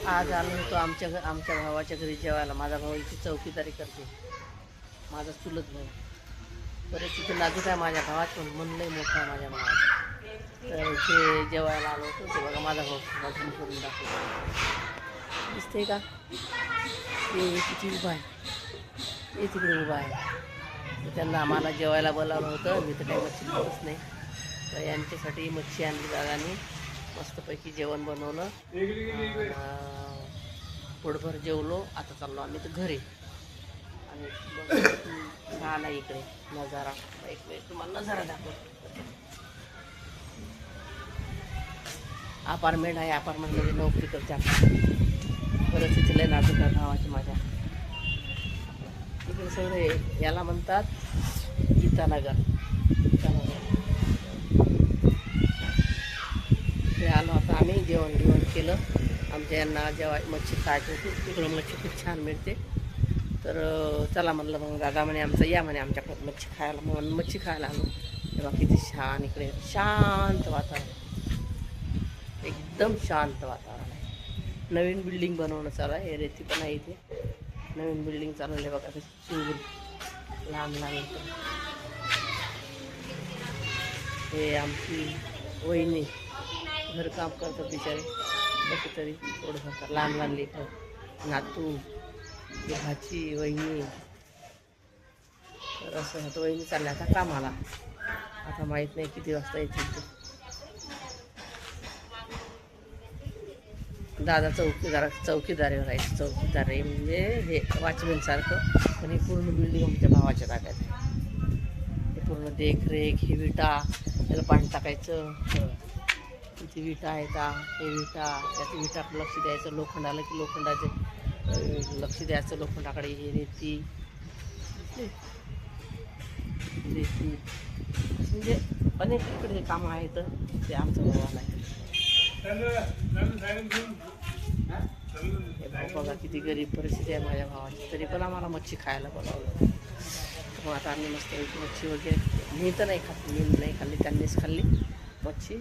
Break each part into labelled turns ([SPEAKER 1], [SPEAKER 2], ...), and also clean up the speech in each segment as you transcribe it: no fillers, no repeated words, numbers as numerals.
[SPEAKER 1] आज आलो होतो आमच्या भावाच्या घरी जेवायला. माझा भाऊ इथे चौकीदारी करते, माझा चुलत भाऊ. परिस्थिती नाजूक आहे माझ्या भावात, पण मन लई मोठं आहे माझ्या भावात. तर इथे जेवायला आलो होतो. ते बघा माझा भाऊ माझं करून दाखवतो, दिसते का? ते किती उभा आहे, ते तिकडे उभा आहे. तर त्यांना आम्हाला जेवायला बोलावलं होतं. मी तर काही मच्छी खातच नाही, तर यांच्यासाठी मच्छी आणली दादानी. मस्तपैकी जेवण बनवलं, पोटभर जेवलो. आता चाललो आम्ही तर घरी. आणि छान आहे इकडे नजारा. एक वेळ तुम्हाला नजारा दाखवतो. अपार्टमेंट आहे, अपार्टमेंटमध्ये नोकरी करते. परिस्थिती लय नाजूक आहे भावाची माझ्या. इकडे सगळे याला म्हणतात गीतानगर. ते आलो आता आम्ही. जेवण केलं. आमच्या यांना जेव्हा मच्छी खायची होती, तिकडं मच्छी खूप छान मिळते. तर चला म्हणलं, मग दादा म्हणे आमचं या म्हणे आमच्याकडे मच्छी खायला. मग मच्छी खायला आलो. तेव्हा किती छान इकडे शांत वातावरण, एकदम शांत वातावरण आहे. नवीन बिल्डिंग बनवणं चालू आहे. रेती पण आहे इथे. नवीन बिल्डिंग चालू आहे बघा. चिंगून लहान लहान इथं. हे आमची वहिनी घरकाम करतात बिचारे, कसे तरी थोडंफार. लहान लहान लेकरं, नातू, भाची, वहिनी. तर असं होतं. वहिनी चालल्या आता कामाला. आता माहीत नाही किती वाजता येतील ते. दादा चौकीदारीवर आहे. चौकीदार आहे म्हणजे हे वॉचमॅनसारखं. पण हे पूर्ण बिल्डिंग आमच्या भावाच्या ताब्यात आहे. हे पूर्ण देखरेख. हे विटा, त्याला पाणी टाकायचं. इथे विटा आहेत. हे विटा, त्यात विटाकडे लक्ष द्यायचं. लोखंडाला की लोखंडाचे लक्ष द्यायचं. लोखंडाकडे हे रेती म्हणजे अनेक इकडे कामं आहेत. ते आमचं भावाला आहे. बघा किती गरीब परिस्थिती आहे माझ्या भावाची, तरी पण आम्हाला मच्छी खायला बोलावलं. मग आता आम्ही मस्त मच्छी वगैरे, मी तर नाही खाल्ली, मी नाही खाल्ली, त्यांनीच खाल्ली मच्छी.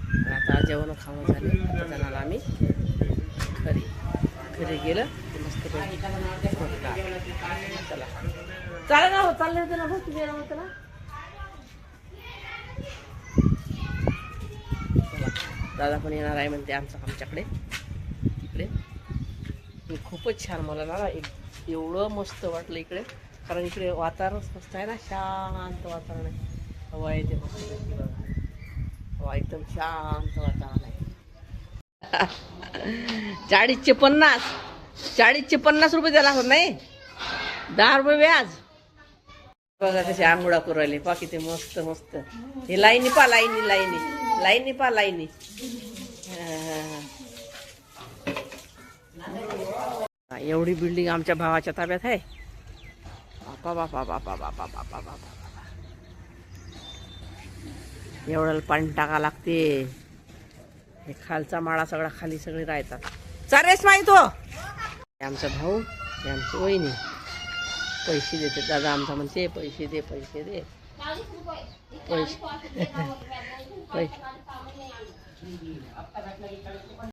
[SPEAKER 1] आणि आता जेवण खावं झाले. आता जाणार आम्ही घरी गेलं की मस्त चला चालेल ना. चालले होते ना भाऊ, तुम्ही येणार होतं ना. दादा पण येणार आहे म्हणते आमच्याकडे तिकडे. खूपच छान मला ना एवढं मस्त वाटलं इकडे. कारण इकडे वातावरणच मस्त आहे ना, शांत वातावरण आहे. हवा येते मस्त, हवा एकदम शांत वातावरण आहे. 40चे 50 रुपये द्यायला लागत नाही, 10 रुपये व्याज. बघा कसे आंघोळा करू राहिले. पा किती मस्त मस्त. हे लाईनी पा, लाईनी पा, लाईनी. एवढी बिल्डिंग आमच्या भावाच्या ताब्यात आहे. बापा बापा बापा बापा बापा बापा. एवढं पाणी टाका लागते. हे खालचा माळा सगळा खाली सगळे राहतात. चालेस माहिती हो. आमचा भाऊ, आमची वहिनी पैसे देते. दादा आमचा म्हणते पैसे दे पैसे दे पैसे पैसे.